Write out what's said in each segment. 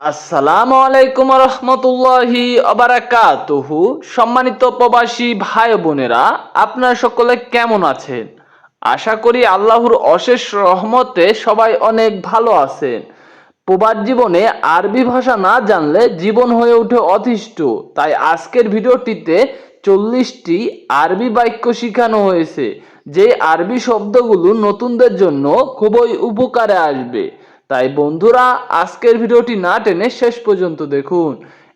আসসালামু আলাইকুম রহমতুল্লাহি অবারাকাতুহু। সম্মানিত প্রবাসী ভাই বোনেরা, আপনারা সকলে কেমন আছেন? আশা করি আল্লাহর অশেষ রহমতে সবাই অনেক ভালো আছেন। প্রবাস জীবনে আরবি ভাষা না জানলে জীবন হয়ে ওঠে অতিষ্ঠ। তাই আজকের ভিডিওটিতে 40টি আরবি বাক্য শেখানো হয়েছে, যে আরবি শব্দগুলো নতুনদের জন্য খুবই উপকারে আসবে। তাই বন্ধুরা, আজকের ভিডিওটি না টেনে শেষ পর্যন্ত দেখুন।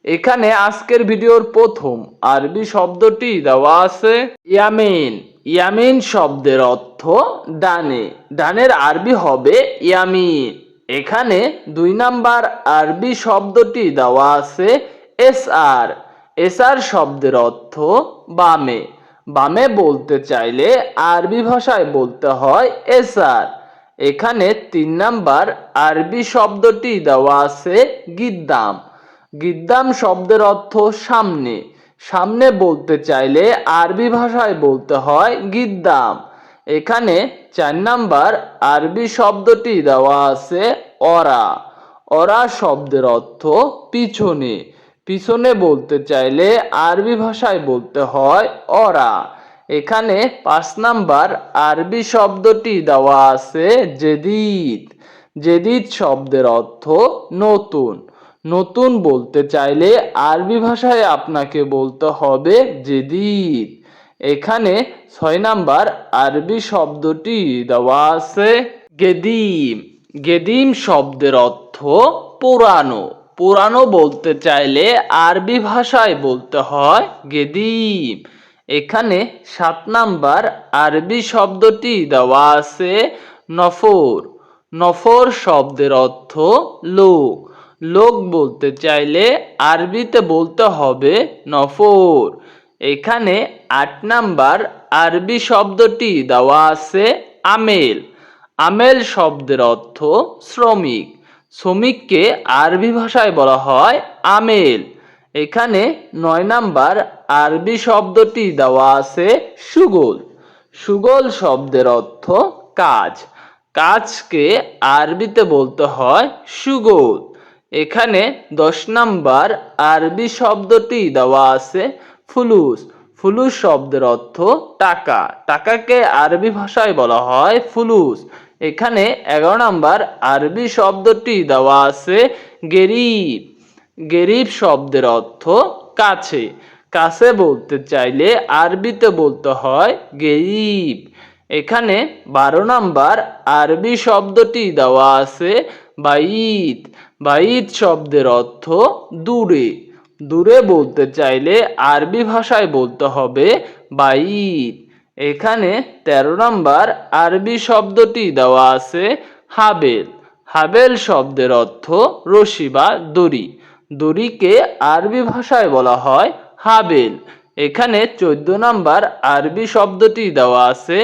এখানে আজকের ভিডিওর প্রথম আরবি শব্দটি দেওয়া আছে ইয়ামিন। ইয়ামিন শব্দের অর্থ ডানে। ডানের আরবি হবে ইয়ামিন। এখানে 2 নাম্বার আরবি শব্দটি দেওয়া আছে এসআর। এসআর শব্দের অর্থ বামে। বামে বলতে চাইলে আরবি ভাষায় বলতে হয় এসআর। এখানে 3 নাম্বার আরবি শব্দটি দেওয়া আছে গিদ্দাম। গিদ্দাম শব্দের অর্থ সামনে। সামনে বলতে চাইলে আরবি ভাষায় বলতে হয় গিদ্দাম। এখানে 4 নাম্বার আরবি শব্দটি দেওয়া আছে অরা। অরা শব্দের অর্থ পিছনে। পিছনে বলতে চাইলে আরবি ভাষায় বলতে হয় অরা। এখানে 5 নাম্বার আরবি শব্দটি দেওয়া আছে জেদিদ। জেদিদ শব্দের অর্থ নতুন। নতুন বলতে চাইলে আরবি ভাষায় আপনাকে বলতে হবে জেদিদ। এখানে 6 নাম্বার আরবি শব্দটি দেওয়া আছে গেদিম। গেদিম শব্দের অর্থ পুরানো। পুরানো বলতে চাইলে আরবি ভাষায় বলতে হয় গেদিম। এখানে 7 নাম্বার আরবি শব্দটি দেওয়া আছে নফর। নফর শব্দের অর্থ লোক। লোক বলতে চাইলে আরবিতে বলতে হবে নফর। এখানে 8 নাম্বার আরবি শব্দটি দেওয়া আছে আমেল। আমেল শব্দের অর্থ শ্রমিক। শ্রমিককে আরবি ভাষায় বলা হয় আমেল। এখানে 9 নাম্বার আরবি শব্দটি দেওয়া আছে সুগোল। সুগোল শব্দের অর্থ কাজ। কাজকে আরবিতে বলতে হয় সুগোল। এখানে 10 নাম্বার আরবি শব্দটি দেওয়া আছে ফুলুস। ফুলুস শব্দের অর্থ টাকা। টাকাকে আরবি ভাষায় বলা হয় ফুলুস। এখানে 11 নাম্বার আরবি শব্দটি দেওয়া আছে গেরিব। গেরিব শব্দের অর্থ কাছে। কাছে বলতে চাইলে আরবিতে বলতে হয় গেরিব। এখানে 12 নাম্বার আরবি শব্দটি দেওয়া আছে বাইত। বাইত শব্দের অর্থ দূরে। দূরে বলতে চাইলে আরবি ভাষায় বলতে হবে বাইত। এখানে 13 নাম্বার আরবি শব্দটি দেওয়া আছে হাবেল। হাবেল শব্দের অর্থ রশি বা দড়ি। দড়িকে আরবি ভাষায় বলা হয় হাবেল। এখানে 14 নাম্বার আরবি শব্দটি দেওয়া আছে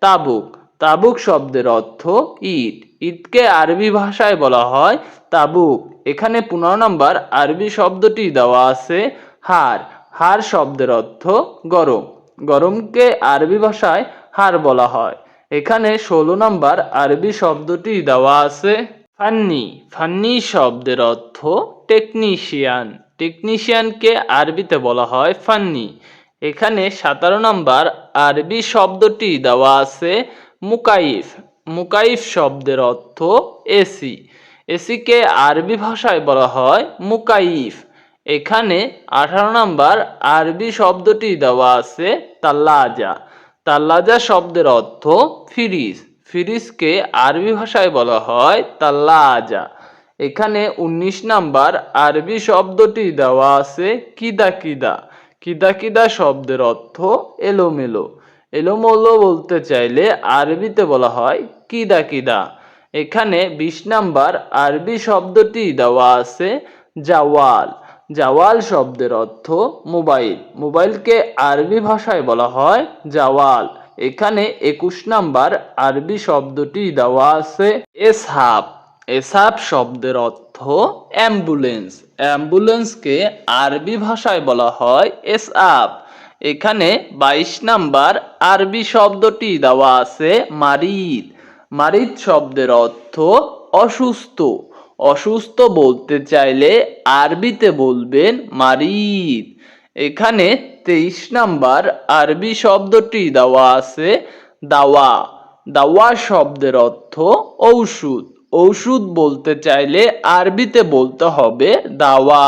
তাবুক। তাবুক শব্দের অর্থ ইট। ইটকে আরবি ভাষায় বলা হয় তাবুক। এখানে 15 নাম্বার আরবি শব্দটি দেওয়া আছে হার। হার শব্দের অর্থ গরম। গরমকে আরবি ভাষায় হার বলা হয়। এখানে 16 নাম্বার আরবি শব্দটি দেওয়া আছে ফান্নি। ফান্নি শব্দের অর্থ টেকনিশিয়ান। টেকনিশিয়ানকে আরবিতে বলা হয় ফান্নি। এখানে 17 নাম্বার আরবি শব্দটি দেওয়া আছে মুকাইফ। মুকাইফ শব্দের অর্থ এসি। এসিকে আরবি ভাষায় বলা হয় মুকাইফ। এখানে 18 নাম্বার আরবি শব্দটি দেওয়া আছে তাল্লাজা। তাল্লাজা শব্দের অর্থ ফ্রিজ। ফ্রিজকে আরবি ভাষায় বলা হয় তাল্লাজা। এখানে 19 নাম্বার আরবি শব্দটি দেওয়া আছে কিদা কিদা। কিদা কিদা শব্দের অর্থ এলোমেলো। এলোমেলো বলতে চাইলে আরবিতে বলা হয় কিদা কিদা। এখানে 20 নাম্বার আরবি শব্দটি দেওয়া আছে জাওয়াল। জাওয়াল শব্দের অর্থ মোবাইল। মোবাইলকে আরবি ভাষায় বলা হয় জাওয়াল। এখানে 21 নাম্বার আরবি শব্দটি দেওয়া আছে এসহাব। এসহাব শব্দের অর্থ অ্যাম্বুলেন্স। অ্যাম্বুলেন্সকে আরবি ভাষায় বলা হয় এসহাব। এখানে 22 নাম্বার আরবি শব্দটি দেওয়া আছে মারিদ। মারিদ শব্দের অর্থ অসুস্থ। অসুস্থ বলতে চাইলে আরবিতে বলবেন মারিদ। এখানে 23 নাম্বার আরবি শব্দটি দেওয়া আছে দাওয়া। দাওয়া শব্দের অর্থ ঔষধ। ঔষধ বলতে চাইলে আরবিতে বলতে হবে দাওয়া।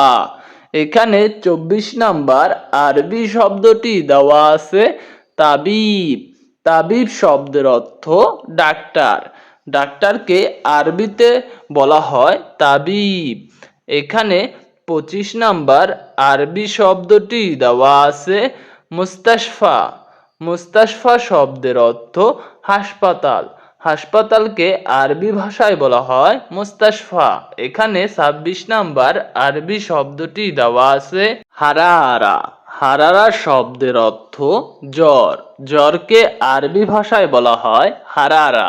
এখানে 24 নাম্বার আরবি শব্দটি দেওয়া আছে তাবিব। তাবিব শব্দের অর্থ ডাক্তার। ডাক্তারকে আরবিতে বলা হয় তাবিব। এখানে 25 নাম্বার আরবি শব্দটি দেওয়া আছে মুস্তাশফা। মুস্তাশফা শব্দের অর্থ হাসপাতাল। হাসপাতালকে আরবি ভাষায় বলা হয় মুস্তাশফা। এখানে 26 নাম্বার আরবি শব্দটি দেওয়া আছে হারারা। হারারা শব্দের অর্থ জ্বর। জ্বরকে আরবি ভাষায় বলা হয় হারারা।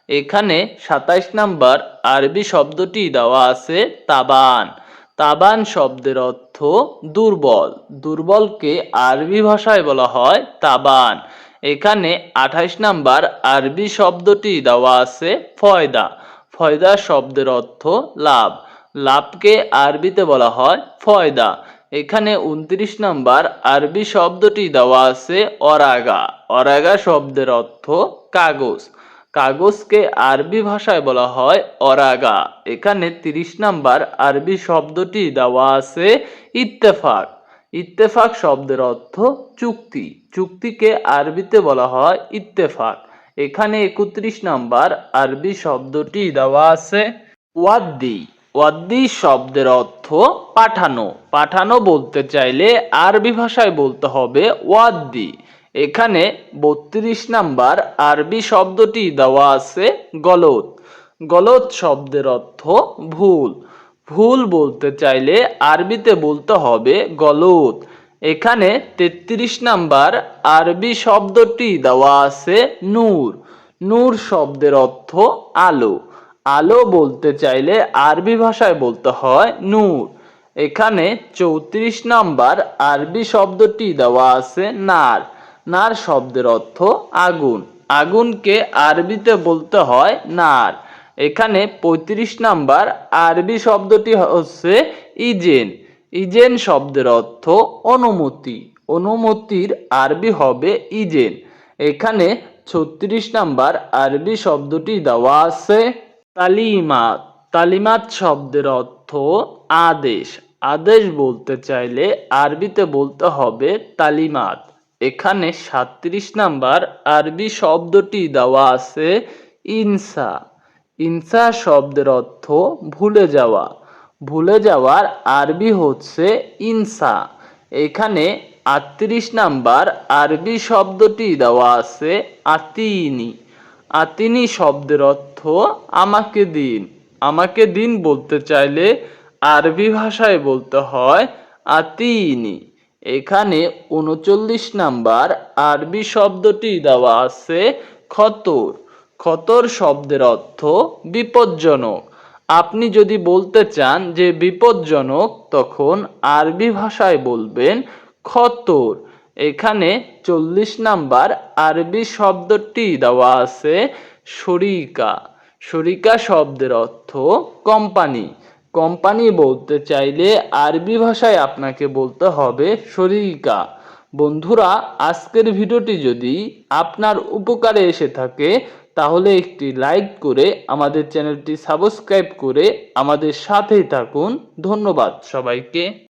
এখানে 27 নাম্বার আরবি শব্দটি দেওয়া আছে তাবান। তাবান শব্দের অর্থ দুর্বল। দুর্বলকে আরবি ভাষায় বলা হয় তাবান। এখানে 28 নাম্বার আরবি শব্দটি দেওয়া আছে ফয়দা। ফয়দা শব্দের অর্থ লাভ। লাভকে আরবিতে বলা হয় ফয়দা। এখানে 29 নাম্বার আরবি শব্দটি দেওয়া আছে অরাগা। অরাগা শব্দের অর্থ কাগজ। কাগজকে আরবি ভাষায় বলা হয় অরাগা। এখানে 30 নাম্বার আরবি শব্দটি দেওয়া আছে ইত্তেফাক। ইত্তেফাক শব্দের অর্থ চুক্তি। চুক্তিকে আরবিতে বলা হয় ইত্তেফাক। এখানে 31 নাম্বার আরবি শব্দটি দেওয়া আছে ওয়াদ্দি। ওয়াদ্দি শব্দের অর্থ পাঠানো। পাঠানো বলতে চাইলে আরবি ভাষায় বলতে হবে ওয়াদ্দি। এখানে 32 নাম্বার আরবি শব্দটি দেওয়া আছে গলত। গলত শব্দের অর্থ ভুল। ভুল বলতে চাইলে আরবিতে বলতে হবে গলত। এখানে 33 নাম্বার আরবি শব্দটি দেওয়া আছে নূর। নূর শব্দের অর্থ আলো। আলো বলতে চাইলে আরবি ভাষায় বলতে হয় নূর। এখানে 34 নাম্বার আরবি শব্দটি দেওয়া আছে নার। নার শব্দের অর্থ আগুন। আগুনকে আরবিতে বলতে হয় নার। এখানে 35 নাম্বার আরবি শব্দটি হচ্ছে ইজেন। ইজেন শব্দের অর্থ অনুমতি। অনুমতির আরবি হবে ইজেন। এখানে 36 নাম্বার আরবি শব্দটি দেওয়া আছে তালিমাত। তালিমাত শব্দের অর্থ আদেশ। আদেশ বলতে চাইলে আরবিতে বলতে হবে তালিমাত। এখানে 37 নাম্বার আরবি শব্দটি দেওয়া আছে ইনসা। ইনসা শব্দের অর্থ ভুলে যাওয়া। ভুলে যাওয়ার আরবি হচ্ছে ইনসা। এখানে 38 নাম্বার আরবি শব্দটি দেওয়া আছে আতিনি। আতিনি শব্দের অর্থ আমাকে দিন। আমাকে দিন বলতে চাইলে আরবি ভাষায় বলতে হয় আতিনি। এখানে 39 নাম্বার আরবি শব্দটি দেওয়া আছে খতর। খতর শব্দের অর্থ বিপজ্জনক। আপনি যদি বলতে চান যে বিপজ্জনক তখন আরবি ভাষায় বলবেন খতর। এখানে 40 নাম্বার আরবি শব্দটি দেওয়া আছে শরিকা। শরিকা শব্দের অর্থ কোম্পানি। কোম্পানি বলতে চাইলে আরবি ভাষায় আপনাকে বলতে হবে শরিকা। বন্ধুরা, আজকের ভিডিওটি যদি আপনার উপকারে এসে থাকে তাহলে একটি লাইক করে আমাদের চ্যানেলটি সাবস্ক্রাইব করে আমাদের সাথেই থাকুন। ধন্যবাদ সবাইকে।